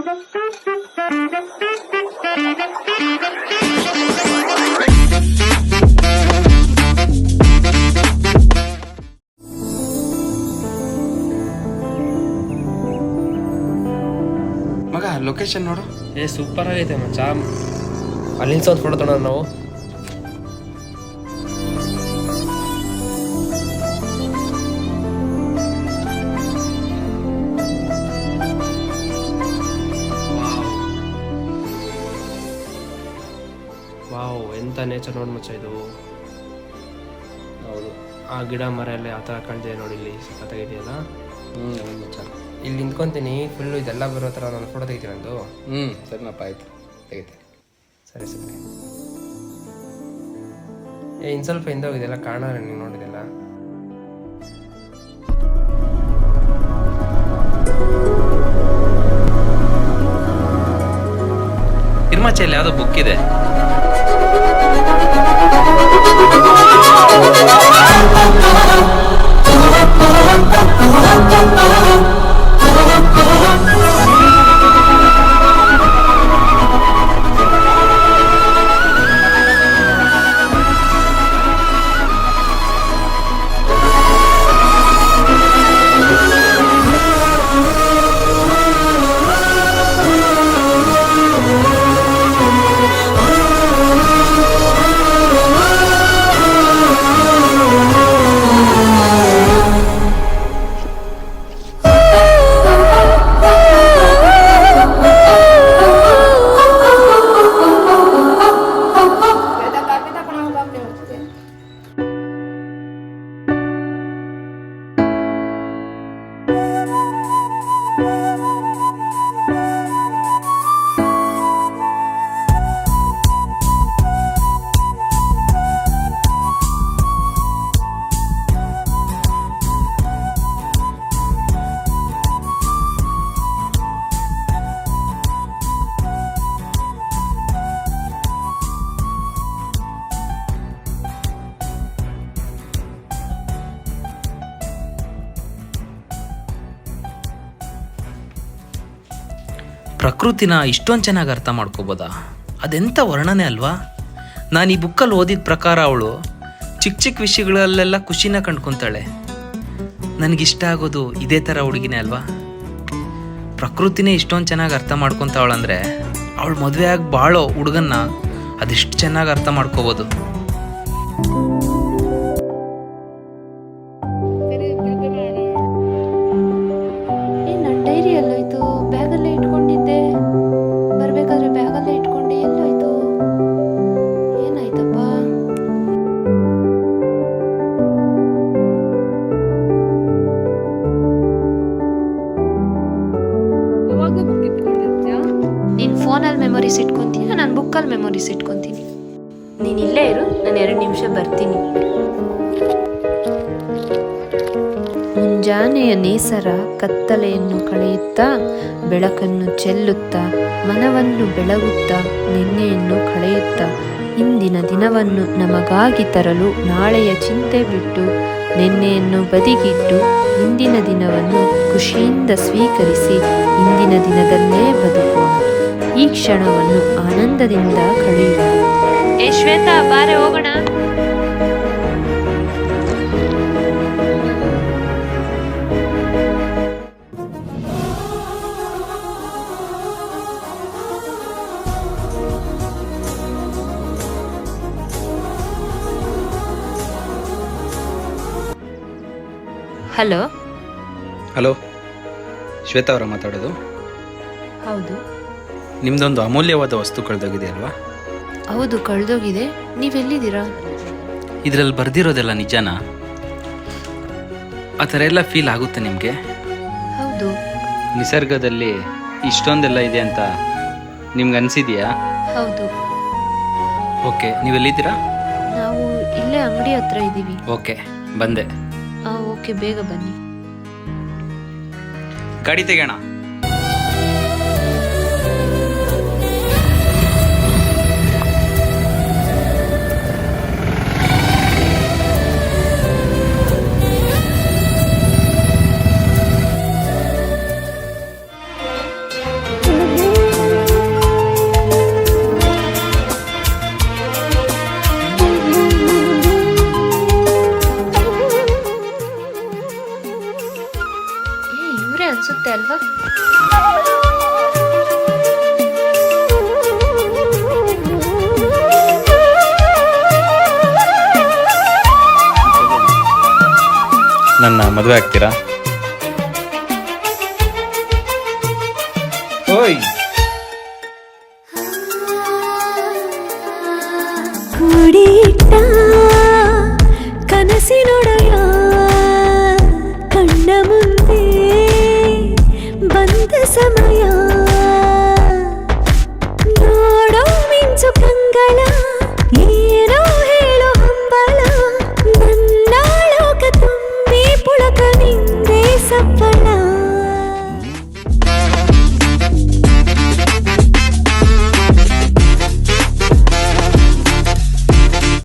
ಮಗ ಲೊಕೇಶನ್ ನೋಡು. ಸೂಪರ್ ಆಗೈತೆ ಮಚ್ಚ. ಅಲ್ಲಿ ನಿಲ್ಸೋದು ಫೋಟೋ ತೊಗೊಳೋಣ ನಾವು. ವಾವ್, ಎಂತ ನೇಚರ್ ನೋಡಿ ಮಚ್ಚ ಇದು. ಹೌದು, ಆ ಗಿಡ ಮರ ಎಲ್ಲ ಆ ಥರ ಕಾಣ್ತಿದೆ ನೋಡಿ, ಇಲ್ಲಿ ಸಖತ್ತಾಗಿದೆಯಲ್ಲ. ಮಚ್ಚ ಇಲ್ಲಿ ನಿಂತ್ಕೊಂತೀನಿ, ಫುಲ್ಲು ಇದೆಲ್ಲ ಬರೋ ಥರ ನಾನು ಫೋಟೋ ತೆಗಿತೀನಿ ಅಂದು. ಸರಿನಪ್ಪ, ಆಯ್ತು ತೆಗಿತೀನಿ. ಸರಿ ಸರಿ. ಇನ್ನು ಸ್ವಲ್ಪ ಹಿಂದೆ ಹೋಗಿದೆಲ್ಲ ಕಾಣೋಣ, ನೀವು ನೋಡಿದೆಲ್ಲ. ಇರ್ಮಾಚೆಯಲ್ಲಿ ಯಾವುದೋ ಬುಕ್ ಇದೆ. ಪ್ರಕೃತಿನ ಇಷ್ಟೊಂದು ಚೆನ್ನಾಗಿ ಅರ್ಥ ಮಾಡ್ಕೋಬೋದಾ? ಅದೆಂಥ ವರ್ಣನೆ ಅಲ್ವಾ. ನಾನು ಈ ಬುಕ್ಕಲ್ಲಿ ಓದಿದ ಪ್ರಕಾರ ಅವಳು ಚಿಕ್ಕ ಚಿಕ್ಕ ವಿಷಯಗಳಲ್ಲೆಲ್ಲ ಖುಷಿನ ಕಂಡ್ಕೊತಾಳೆ. ನನಗಿಷ್ಟ ಆಗೋದು ಇದೇ ಥರ ಹುಡುಗಿನೇ ಅಲ್ವಾ. ಪ್ರಕೃತಿನೇ ಇಷ್ಟೊಂದು ಚೆನ್ನಾಗಿ ಅರ್ಥ ಮಾಡ್ಕೊತಾವಳಂದರೆ ಅವಳು ಮದುವೆ ಆಗಿ ಬಾಳೋ ಹುಡುಗನ್ನ ಅದೆಷ್ಟು ಚೆನ್ನಾಗಿ ಅರ್ಥ ಮಾಡ್ಕೋಬೋದು. ಫೋನಲ್ಲಿ ಮೆಮೊರೀಸ್ ಇಟ್ಕೊತೀನಿ, ನಾನು ಬುಕ್ಕಲ್ಲಿ ಮೆಮೊರೀಸ್ ಇಟ್ಕೊತೀನಿ. ನೀನು ಇಲ್ಲೇ ಇರು, ನಾನು 2 ನಿಮಿಷ ಬರ್ತೀನಿ. ಮುಂಜಾನೆಯ ನೇಸರ ಕತ್ತಲೆಯನ್ನು ಕಳೆಯುತ್ತಾ, ಬೆಳಕನ್ನು ಚೆಲ್ಲುತ್ತಾ, ಮನವನ್ನು ಬೆಳಗುತ್ತಾ, ನಿನ್ನೆಯನ್ನು ಕಳೆಯುತ್ತಾ, ಇಂದಿನ ದಿನವನ್ನು ನಮಗಾಗಿ ತರಲು ನಾಳೆಯ ಚಿಂತೆ ಬಿಟ್ಟು, ನಿನ್ನೆಯನ್ನು ಬದಿಗಿಟ್ಟು, ಇಂದಿನ ದಿನವನ್ನು ಖುಷಿಯಿಂದ ಸ್ವೀಕರಿಸಿ, ಇಂದಿನ ದಿನದಲ್ಲೇ ಬದುಕೋಣ. ಈ ಕ್ಷಣವನ್ನು ಆನಂದದಿಂದ ಕಳೆಯೋಣ. ಶ್ವೇತಾ, ಬಾರೆ ಹೋಗೋಣ. ಹಲೋ. ಹಲೋ, ಶ್ವೇತಾ ಅವರ ಮಾತಾಡೋದು? ಹೌದು. ನಿಮ್ದೊಂದು ಅಮೂಲ್ಯವಾದ ವಸ್ತು ಕಳೆದೋಗಿದೆ ಅಲ್ವಾ? ಹೌದು, ಕಳೆದೋಗಿದೆ. ನೀವೆಲ್ಲಿದ್ದೀರಾ? ಇದರಲ್ಲಿ ಬರ್ದಿರೋದೆಲ್ಲ ನಿಜನಾ? ಆ ಥರ ಎಲ್ಲ ಫೀಲ್ ಆಗುತ್ತೆ ನಿಮಗೆ? ಹೌದು. ನಿಸರ್ಗದಲ್ಲಿ ಇಷ್ಟೊಂದೆಲ್ಲ ಇದೆ ಅಂತ ನಿಮ್ಗೆ ಅನಿಸಿದೆಯಾ? ಹೌದು. ಓಕೆ, ನೀವೆಲ್ಲಿದ್ದೀರಾ? ನಾವು ಇಲ್ಲೇ ಅಂಗಡಿ ಹತ್ರ ಇದ್ದೀವಿ. ಓಕೆ, ಬಂದೆ. ಓಕೆ, ಬೇಗ ಬನ್ನಿ. ಗಾಡಿ ತೆಗೋಣ. ನನ್ನ ಮದುವೆ ಆಗ್ತೀರಾ? ಓಯ್